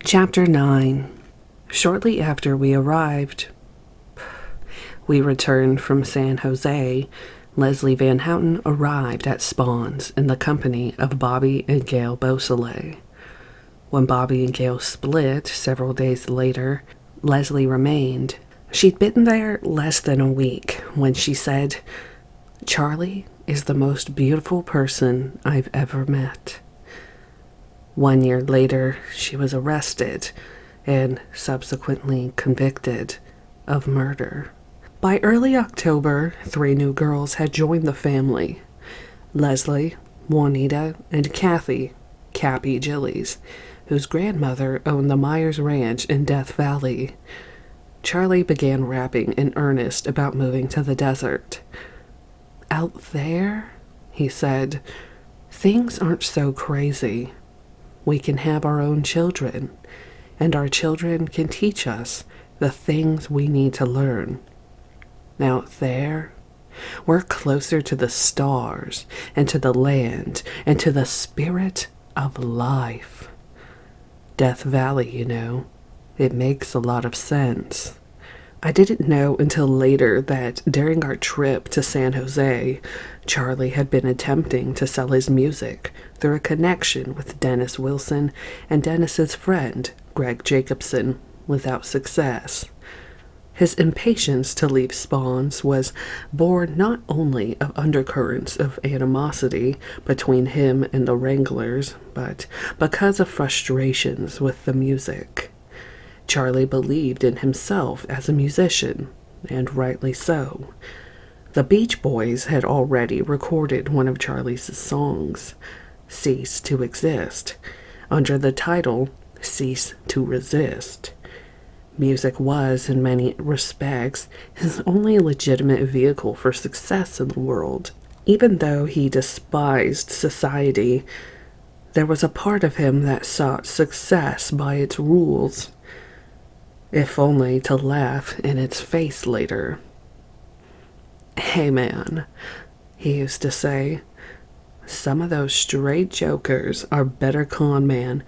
Chapter 9. Shortly after we arrived, we returned from San Jose. Leslie Van Houten arrived at Spawn's in the company of Bobby and Gail Beausoleil. When Bobby and Gail split several days later, Leslie remained. She'd been there less than a week when she said, "Charlie is the most beautiful person I've ever met." 1 year later, she was arrested and subsequently convicted of murder. By early October, 3 new girls had joined the family: Leslie, Juanita, and Kathy, Cappy Gillies, whose grandmother owned the Myers Ranch in Death Valley. Charlie began rapping in earnest about moving to the desert. "Out there," he said, "things aren't so crazy. We can have our own children, and our children can teach us the things we need to learn. Out there, we're closer to the stars and to the land and to the spirit of life. Death Valley, you know, it makes a lot of sense." I didn't know until later that during our trip to San Jose, Charlie had been attempting to sell his music through a connection with Dennis Wilson and Dennis's friend, Greg Jacobson, without success. His impatience to leave Spawn's was born not only of undercurrents of animosity between him and the Wranglers, but because of frustrations with the music. Charlie believed in himself as a musician, and rightly so. The Beach Boys had already recorded one of Charlie's songs, "Cease to Exist," under the title "Cease to Resist." Music was, in many respects, his only legitimate vehicle for success in the world. Even though he despised society, there was a part of him that sought success by its rules, if only to laugh in its face later. "Hey man," he used to say, "some of those straight jokers are better con man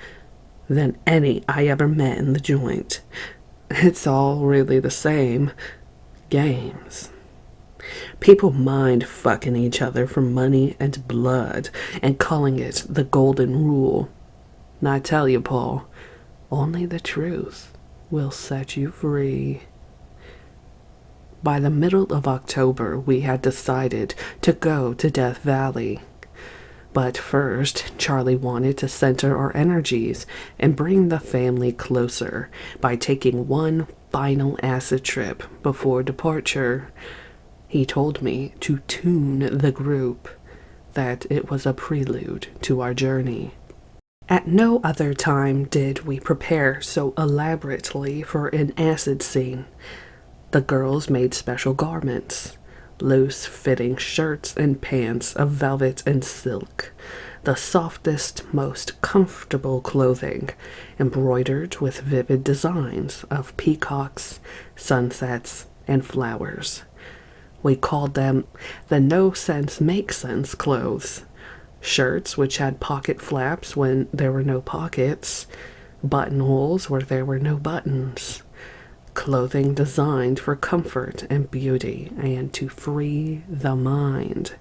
than any I ever met in the joint. It's all really the same. Games. People mind fucking each other for money and blood and calling it the golden rule. And I tell you, Paul, only the truth will set you free." By the middle of October, we had decided to go to Death Valley. But first, Charlie wanted to center our energies and bring the family closer by taking one final acid trip before departure. He told me to tune the group, that it was a prelude to our journey. At no other time did we prepare so elaborately for an acid scene. The girls made special garments, loose-fitting shirts and pants of velvet and silk, the softest, most comfortable clothing, embroidered with vivid designs of peacocks, sunsets, and flowers. We called them the no-sense make-sense clothes. Shirts which had pocket flaps when there were no pockets, buttonholes where there were no buttons. Clothing designed for comfort and beauty and to free the mind.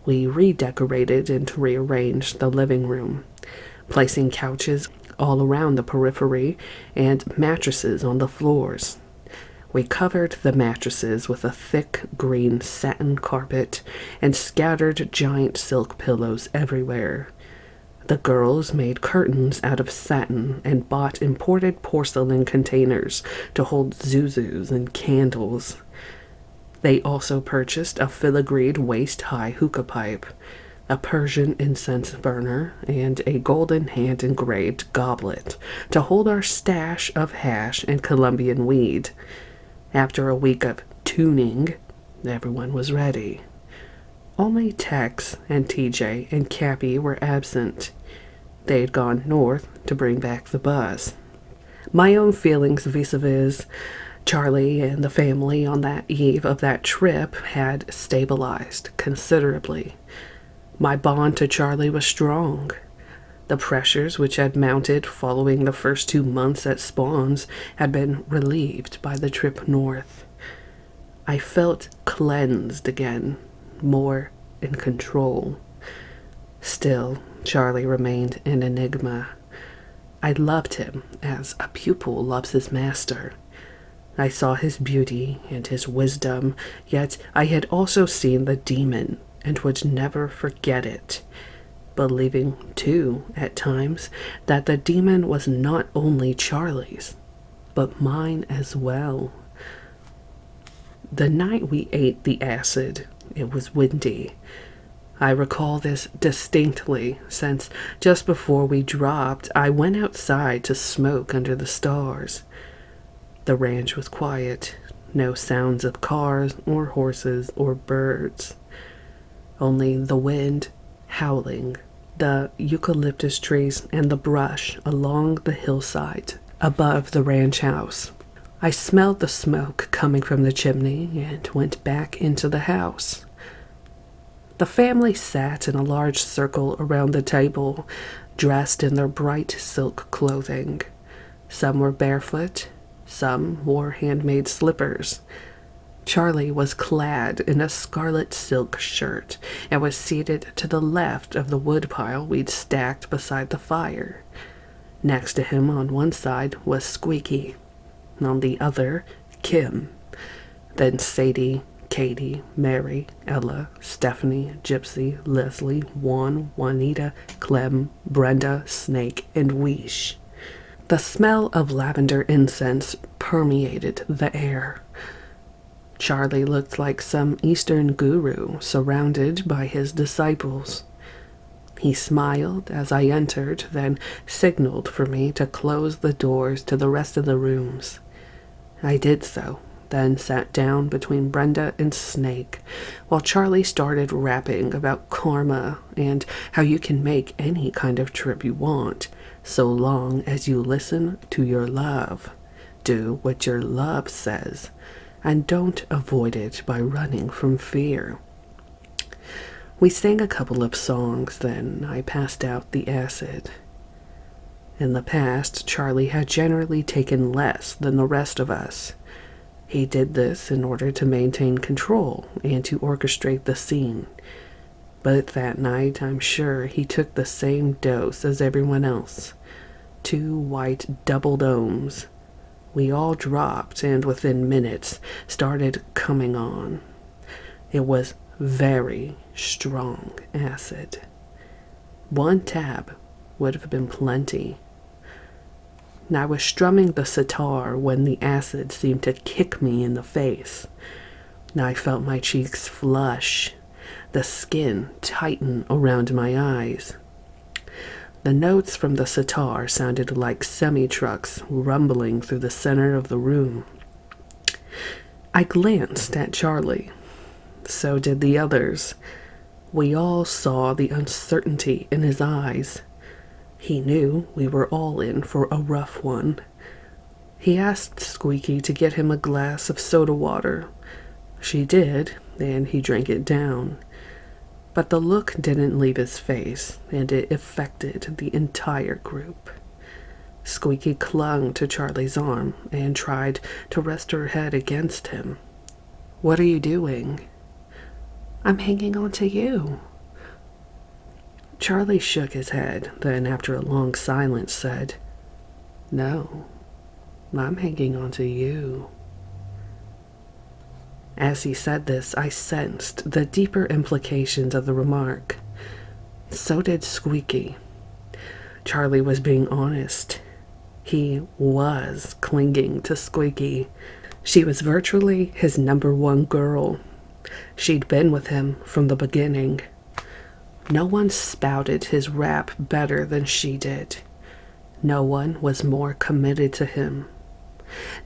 We redecorated and rearranged the living room, placing couches all around the periphery and mattresses on the floors. We covered the mattresses with a thick green satin carpet and scattered giant silk pillows everywhere. The girls made curtains out of satin and bought imported porcelain containers to hold zuzus and candles. They also purchased a filigreed waist-high hookah pipe, a Persian incense burner, and a golden hand-engraved goblet to hold our stash of hash and Colombian weed. After a week of tuning, everyone was ready. Only Tex and TJ and Cappy were absent. They had gone north to bring back the bus. My own feelings vis-a-vis Charlie and the family on that eve of that trip had stabilized considerably. My bond to Charlie was strong. The pressures which had mounted following the first 2 months at Spawns had been relieved by the trip north. I felt cleansed again, more in control. Still, Charlie remained an enigma. I loved him as a pupil loves his master. I saw his beauty and his wisdom, yet I had also seen the demon and would never forget it, believing, too, at times, that the demon was not only Charlie's, but mine as well. The night we ate the acid, it was windy. I recall this distinctly, since just before we dropped, I went outside to smoke under the stars. The ranch was quiet, no sounds of cars or horses or birds. Only the wind howling, the eucalyptus trees and the brush along the hillside above the ranch house. I smelled the smoke coming from the chimney and went back into the house. The family sat in a large circle around the table, dressed in their bright silk clothing. Some were barefoot, some wore handmade slippers. Charlie was clad in a scarlet silk shirt and was seated to the left of the woodpile we'd stacked beside the fire. Next to him on one side was Squeaky, on the other, Kim, then Sadie, Katie, Mary, Ella, Stephanie, Gypsy, Leslie, Juan, Juanita, Clem, Brenda, Snake, and Weesh. The smell of lavender incense permeated the air. Charlie looked like some Eastern guru surrounded by his disciples. He smiled as I entered, then signaled for me to close the doors to the rest of the rooms. I did so, then sat down between Brenda and Snake, while Charlie started rapping about karma and how you can make any kind of trip you want, so long as you listen to your love, do what your love says, and don't avoid it by running from fear. We sang a couple of songs, then I passed out the acid. In the past, Charlie had generally taken less than the rest of us. He did this in order to maintain control and to orchestrate the scene. But that night, I'm sure he took the same dose as everyone else. 2 white double domes. We all dropped and within minutes started coming on. It was very strong acid. 1 tab would have been plenty. I was strumming the sitar when the acid seemed to kick me in the face. I felt my cheeks flush, the skin tighten around my eyes. The notes from the sitar sounded like semi-trucks rumbling through the center of the room. I glanced at Charlie. So did the others. We all saw the uncertainty in his eyes. He knew we were all in for a rough one. He asked Squeaky to get him a glass of soda water. She did, and he drank it down. But the look didn't leave his face, and it affected the entire group. Squeaky clung to Charlie's arm and tried to rest her head against him. "What are you doing?" "I'm hanging on to you." Charlie shook his head, then after a long silence said, "No, I'm hanging on to you." As he said this, I sensed the deeper implications of the remark. So did Squeaky. Charlie was being honest. He was clinging to Squeaky. She was virtually his number 1 girl. She'd been with him from the beginning. No one spouted his rap better than she did. No one was more committed to him.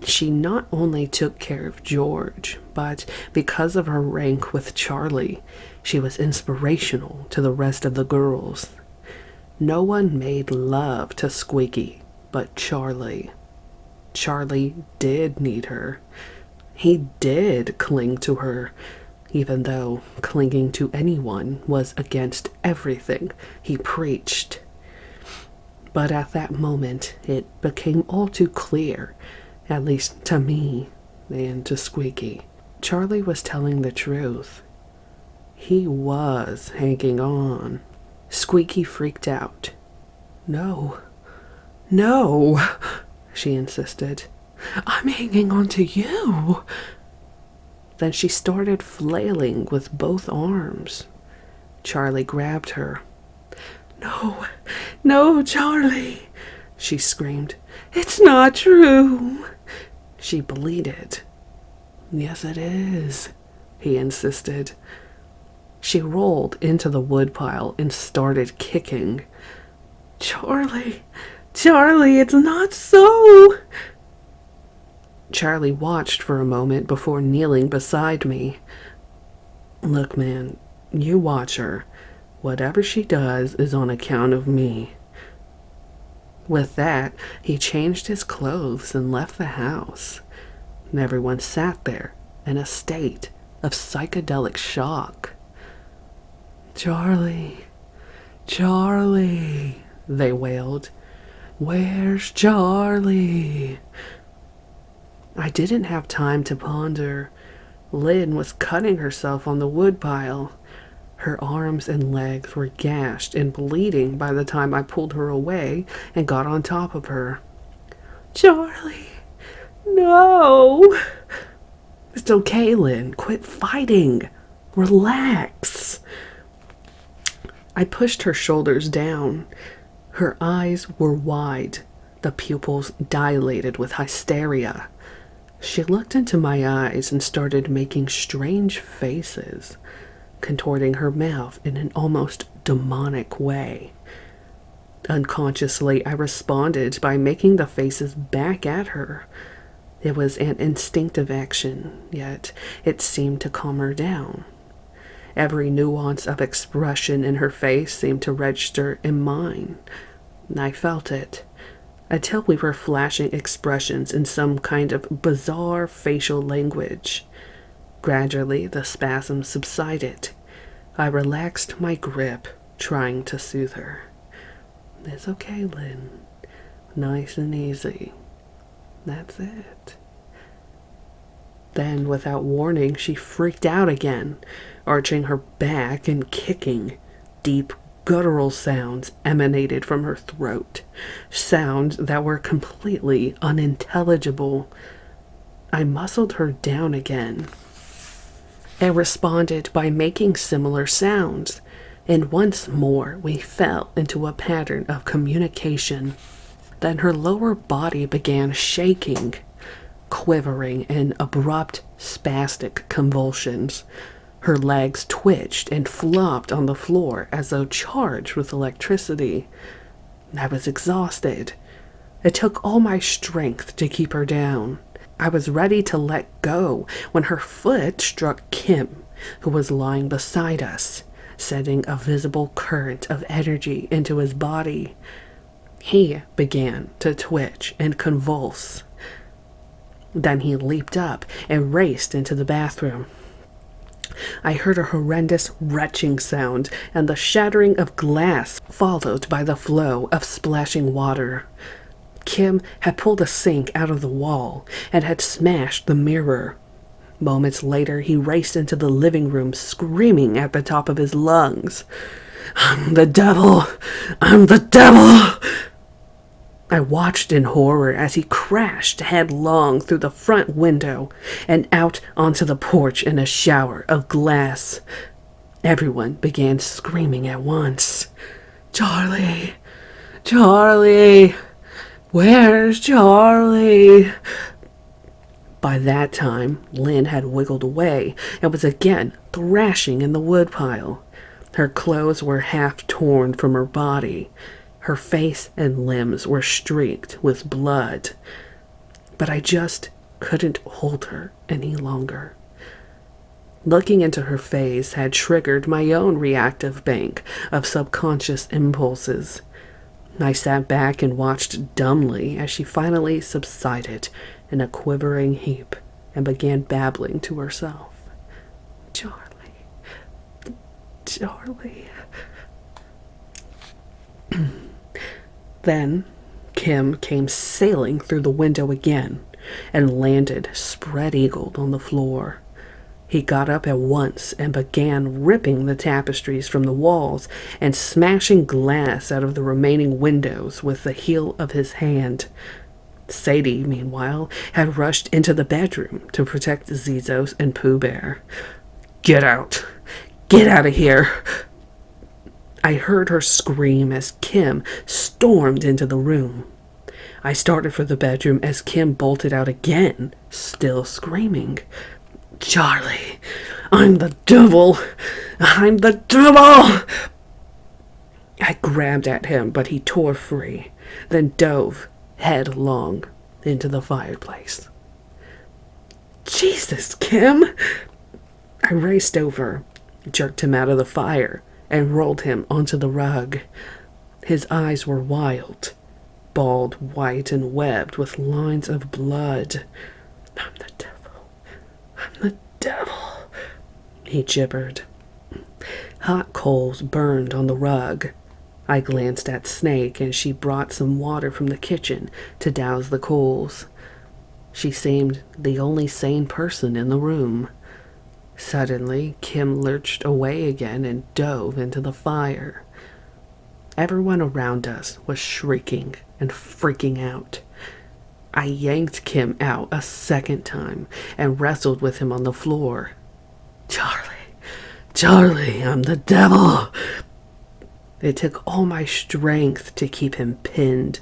She not only took care of George, but because of her rank with Charlie, she was inspirational to the rest of the girls. No one made love to Squeaky but Charlie. Charlie did need her. He did cling to her, even though clinging to anyone was against everything he preached. But at that moment, it became all too clear, at least to me and to Squeaky. Charlie was telling the truth. He was hanging on. Squeaky freaked out. No, no, she insisted. I'm hanging on to you. Then she started flailing with both arms. Charlie grabbed her. No, no, Charlie, she screamed. It's not true. She bleated. Yes, it is, he insisted. She rolled into the woodpile and started kicking. Charlie, Charlie, it's not so. Charlie watched for a moment before kneeling beside me. Look, man, you watch her. Whatever she does is on account of me. With that, he changed his clothes and left the house. And everyone sat there in a state of psychedelic shock. Charlie, Charlie, they wailed. Where's Charlie? I didn't have time to ponder. Lynn was cutting herself on the woodpile. Her arms and legs were gashed and bleeding by the time I pulled her away and got on top of her. Charlie, no. It's okay, Lynn. Quit fighting. Relax. I pushed her shoulders down. Her eyes were wide, the pupils dilated with hysteria. She looked into my eyes and started making strange faces, contorting her mouth in an almost demonic way. Unconsciously, I responded by making the faces back at her. It was an instinctive action, yet it seemed to calm her down. Every nuance of expression in her face seemed to register in mine. I felt it, until we were flashing expressions in some kind of bizarre facial language. Gradually, the spasms subsided. I relaxed my grip, trying to soothe her. It's okay, Lynn. Nice and easy. That's it. Then, without warning, she freaked out again, arching her back and kicking. Deep, guttural sounds emanated from her throat, sounds that were completely unintelligible. I muscled her down again and responded by making similar sounds, and once more we fell into a pattern of communication. Then her lower body began shaking, quivering in abrupt, spastic convulsions. Her legs twitched and flopped on the floor as though charged with electricity. I was exhausted. It took all my strength to keep her down. I was ready to let go when her foot struck Kim, who was lying beside us, sending a visible current of energy into his body. He began to twitch and convulse. Then he leaped up and raced into the bathroom. I heard a horrendous retching sound and the shattering of glass, followed by the flow of splashing water. Kim had pulled a sink out of the wall and had smashed the mirror. Moments later, he raced into the living room, screaming at the top of his lungs, "I'm the devil! I'm the devil!" I watched in horror as he crashed headlong through the front window and out onto the porch in a shower of glass. Everyone began screaming at once. "Charlie! Charlie! Where's Charlie?" By that time, Lynn had wiggled away and was again thrashing in the woodpile. Her clothes were half torn from her body. Her face and limbs were streaked with blood. But I just couldn't hold her any longer. Looking into her face had triggered my own reactive bank of subconscious impulses. I sat back and watched dumbly as she finally subsided in a quivering heap and began babbling to herself. "Charlie, Charlie." Then Kim came sailing through the window again and landed spread-eagled on the floor. He got up at once and began ripping the tapestries from the walls and smashing glass out of the remaining windows with the heel of his hand. Sadie, meanwhile, had rushed into the bedroom to protect Zizos and Pooh Bear. "Get out! Get out of here!" I heard her scream as Kim stormed into the room. I started for the bedroom as Kim bolted out again, still screaming. "Charlie, I'm the devil! I'm the devil!" I grabbed at him, but he tore free, then dove headlong into the fireplace. "Jesus, Kim!" I raced over, jerked him out of the fire, and rolled him onto the rug. His eyes were wild, bald, white, and webbed with lines of blood. "I'm the devil. I'm the devil," he gibbered. Hot coals burned on the rug. I glanced at Snake, and she brought some water from the kitchen to douse the coals. She seemed the only sane person in the room. Suddenly, Kim lurched away again and dove into the fire. Everyone around us was shrieking and freaking out. I yanked Kim out a second time and wrestled with him on the floor. "Charlie, Charlie, I'm the devil!" It took all my strength to keep him pinned,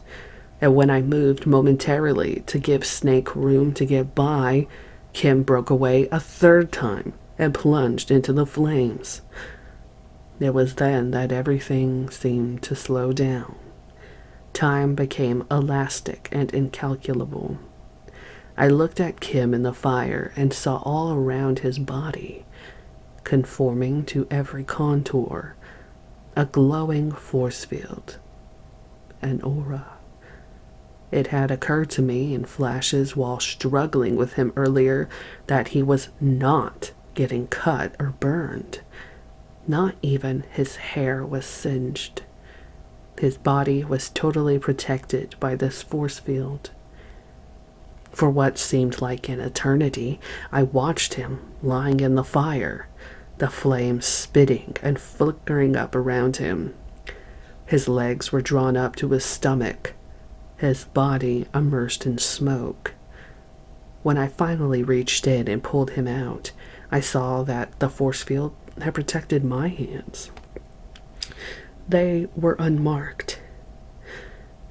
and when I moved momentarily to give Snake room to get by, Kim broke away a third time and plunged into the flames. It was then that everything seemed to slow down. Time became elastic and incalculable. I looked at Kim in the fire and saw all around his body, conforming to every contour, a glowing force field, an aura. It had occurred to me in flashes while struggling with him earlier that he was not getting cut or burned. Not even his hair was singed. His body was totally protected by this force field. For what seemed like an eternity, I watched him lying in the fire, the flames spitting and flickering up around him. His legs were drawn up to his stomach, his body immersed in smoke. When I finally reached in and pulled him out, I saw that the force field had protected my hands. They were unmarked.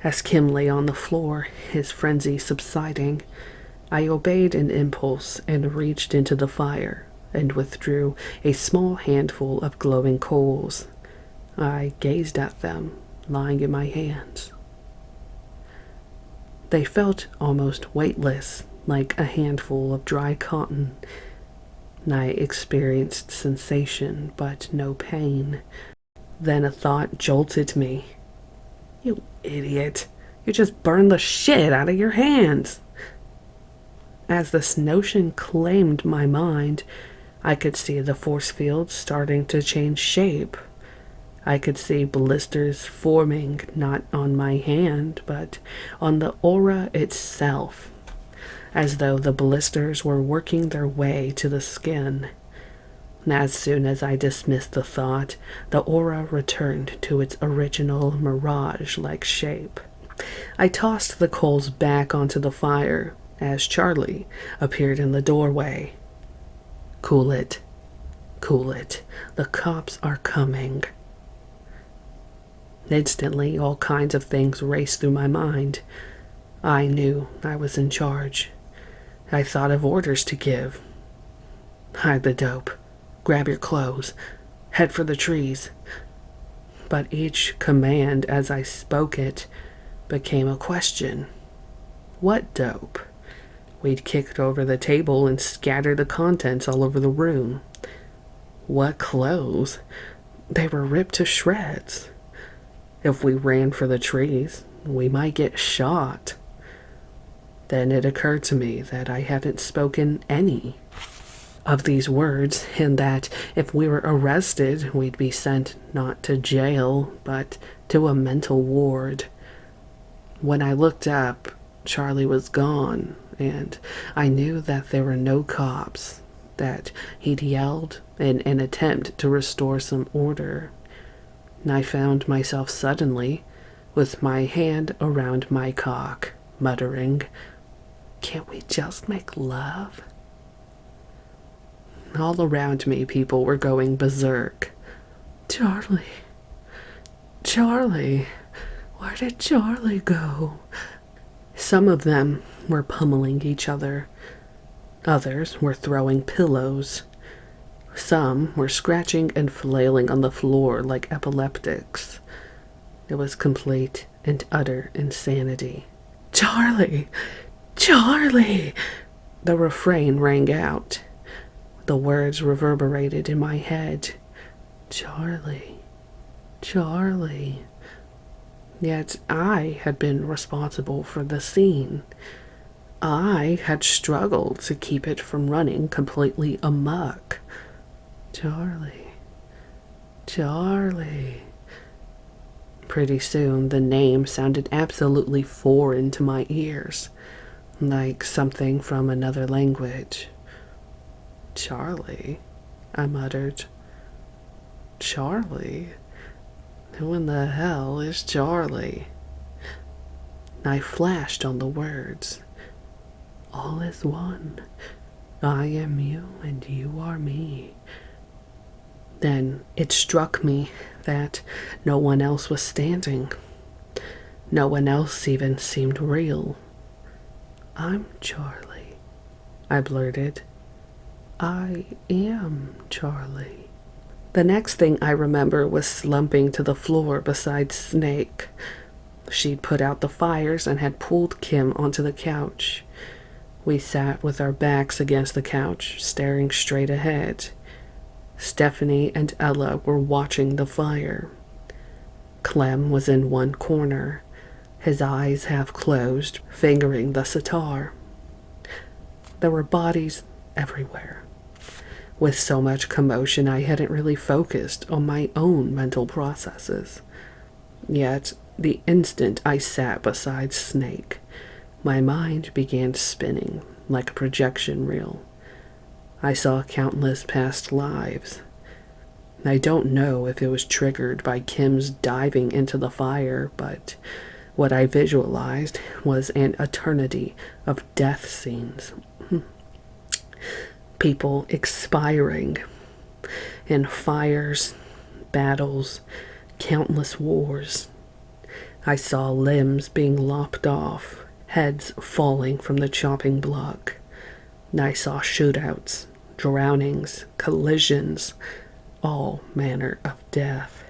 As Kim lay on the floor, his frenzy subsiding, I obeyed an impulse and reached into the fire and withdrew a small handful of glowing coals. I gazed at them, lying in my hands. They felt almost weightless, like a handful of dry cotton. I experienced sensation, but no pain. Then a thought jolted me. "You idiot. You just burned the shit out of your hands." As this notion claimed my mind, I could see the force field starting to change shape. I could see blisters forming not on my hand, but on the aura itself, as though the blisters were working their way to the skin. As soon as I dismissed the thought, the aura returned to its original mirage-like shape. I tossed the coals back onto the fire as Charlie appeared in the doorway. "Cool it. Cool it. The cops are coming." Instantly, all kinds of things raced through my mind. I knew I was in charge. I thought of orders to give. "Hide the dope. Grab your clothes. Head for the trees." But each command as I spoke it became a question. What dope? We'd kicked over the table and scattered the contents all over the room. What clothes? They were ripped to shreds. If we ran for the trees, we might get shot. Then it occurred to me that I hadn't spoken any of these words, and that if we were arrested, we'd be sent not to jail, but to a mental ward. When I looked up, Charlie was gone, and I knew that there were no cops, that he'd yelled in an attempt to restore some order. I found myself suddenly with my hand around my cock, muttering, "Can't we just make love?" All around me, people were going berserk. "Charlie, Charlie, where did Charlie go?" Some of them were pummeling each other. Others were throwing pillows. Some were scratching and flailing on the floor like epileptics. It was complete and utter insanity. "Charlie! Charlie!" The refrain rang out. The words reverberated in my head. "Charlie, Charlie." Yet I had been responsible for the scene. I had struggled to keep it from running completely amok. "Charlie, Charlie." Pretty soon the name sounded absolutely foreign to my ears, like something from another language. "Charlie," I muttered. "Charlie? Who in the hell is Charlie?" I flashed on the words. "All is one. I am you and you are me." Then it struck me that no one else was standing. No one else even seemed real. "I'm Charlie," I blurted. "I am Charlie." The next thing I remember was slumping to the floor beside Snake. She'd put out the fires and had pulled Kim onto the couch. We sat with our backs against the couch, staring straight ahead. Stephanie and Ella were watching the fire. Clem was in one corner, his eyes half closed, fingering the sitar. There were bodies everywhere. With so much commotion, I hadn't really focused on my own mental processes. Yet, the instant I sat beside Snake, my mind began spinning like a projection reel. I saw countless past lives. I don't know if it was triggered by Kim's diving into the fire, but what I visualized was an eternity of death scenes. People expiring in fires, battles, countless wars. I saw limbs being lopped off, heads falling from the chopping block. I saw shootouts, drownings, collisions, all manner of death.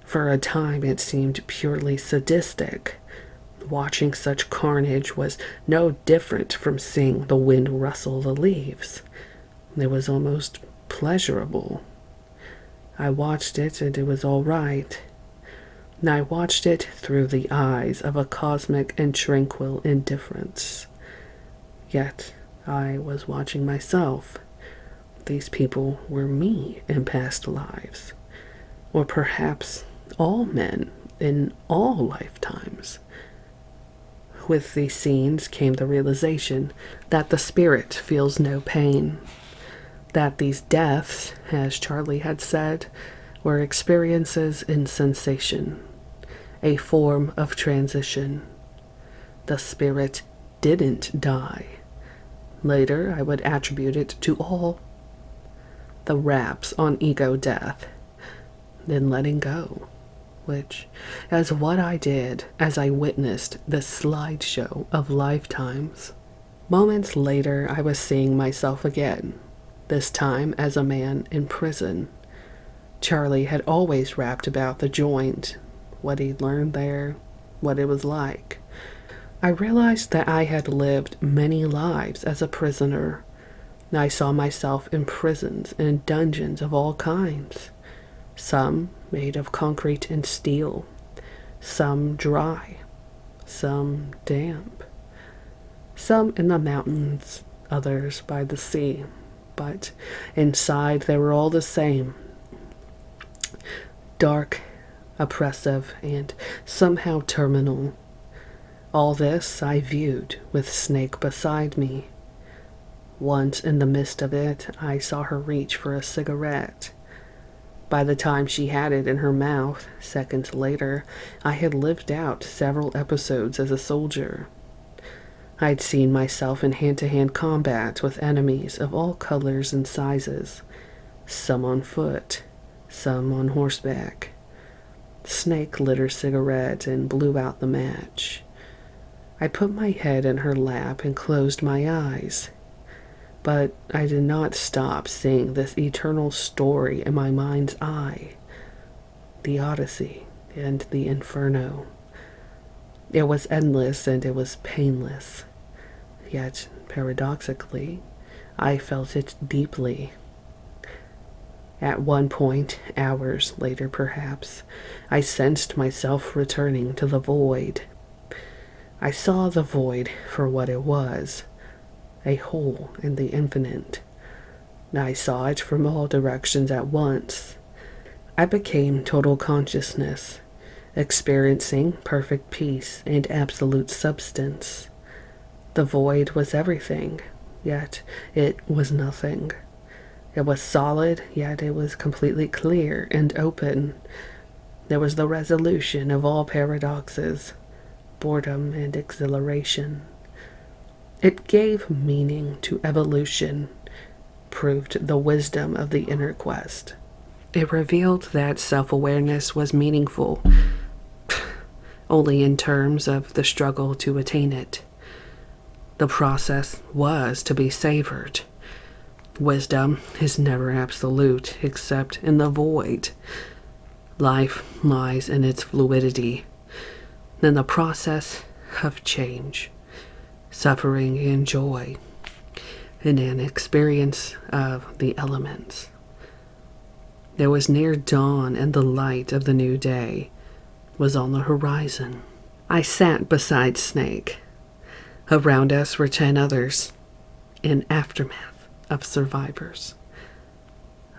For a time it seemed purely sadistic. Watching such carnage was no different from seeing the wind rustle the leaves. It was almost pleasurable. I watched it and it was all right. I watched it through the eyes of a cosmic and tranquil indifference. Yet I was watching myself. These people were me in past lives. Or perhaps all men in all lifetimes. With these scenes came the realization that the spirit feels no pain, that these deaths, as Charlie had said, were experiences in sensation, a form of transition. The spirit didn't die. Later, I would attribute it to all the raps on ego death, then letting go, which is what I did as I witnessed this slideshow of lifetimes. Moments later, I was seeing myself again, this time as a man in prison. Charlie had always rapped about the joint, what he'd learned there, what it was like. I realized that I had lived many lives as a prisoner. I saw myself in prisons and dungeons of all kinds. Some made of concrete and steel, some dry, some damp, some in the mountains, others by the sea, but inside they were all the same. Dark, oppressive, and somehow terminal. All this I viewed with Snake beside me. Once in the midst of it, I saw her reach for a cigarette. By the time she had it in her mouth, seconds later, I had lived out several episodes as a soldier. I'd seen myself in hand-to-hand combat with enemies of all colors and sizes, some on foot, some on horseback. Snake lit her cigarette and blew out the match. I put my head in her lap and closed my eyes. But I did not stop seeing this eternal story in my mind's eye, the Odyssey and the Inferno. It was endless and it was painless, yet paradoxically, I felt it deeply. At one point, hours later perhaps, I sensed myself returning to the void. I saw the void for what it was, a hole in the infinite. I saw it from all directions at once. I became total consciousness, experiencing perfect peace and absolute substance. The void was everything, yet it was nothing. It was solid, yet it was completely clear and open. There was the resolution of all paradoxes, boredom and exhilaration. It gave meaning to evolution, proved the wisdom of the inner quest. It revealed that self-awareness was meaningful, only in terms of the struggle to attain it. The process was to be savored. Wisdom is never absolute, except in the void. Life lies in its fluidity, in the process of change, suffering and joy, in an experience of the elements. There was near dawn, and the light of the new day was on the horizon. I sat beside Snake. Around us were 10 others, an aftermath of survivors.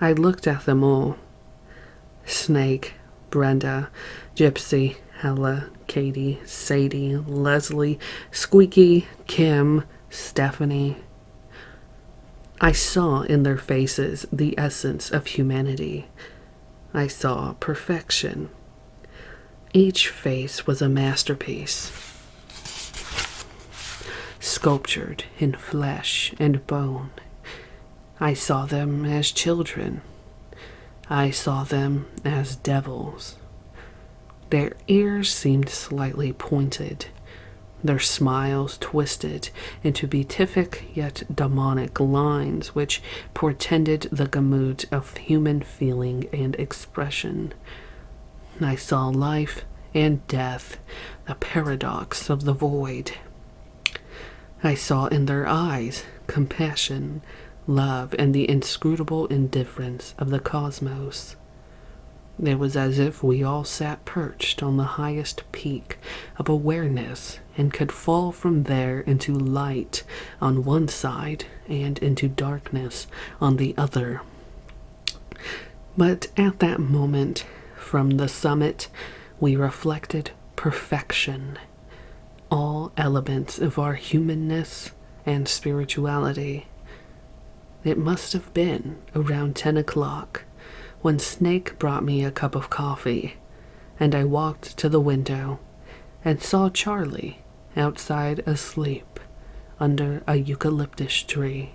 I looked at them all. Snake, Brenda, Gypsy, Ella, Katie, Sadie, Leslie, Squeaky, Kim, Stephanie. I saw in their faces the essence of humanity. I saw perfection. Each face was a masterpiece, sculptured in flesh and bone. I saw them as children. I saw them as devils. Their ears seemed slightly pointed, their smiles twisted into beatific yet demonic lines which portended the gamut of human feeling and expression. I saw life and death, the paradox of the void. I saw in their eyes compassion, love, and the inscrutable indifference of the cosmos. It was as if we all sat perched on the highest peak of awareness and could fall from there into light on one side and into darkness on the other. But at that moment, from the summit, we reflected perfection, all elements of our humanness and spirituality. It must have been around 10 o'clock when Snake brought me a cup of coffee, and I walked to the window and saw Charlie outside asleep under a eucalyptus tree.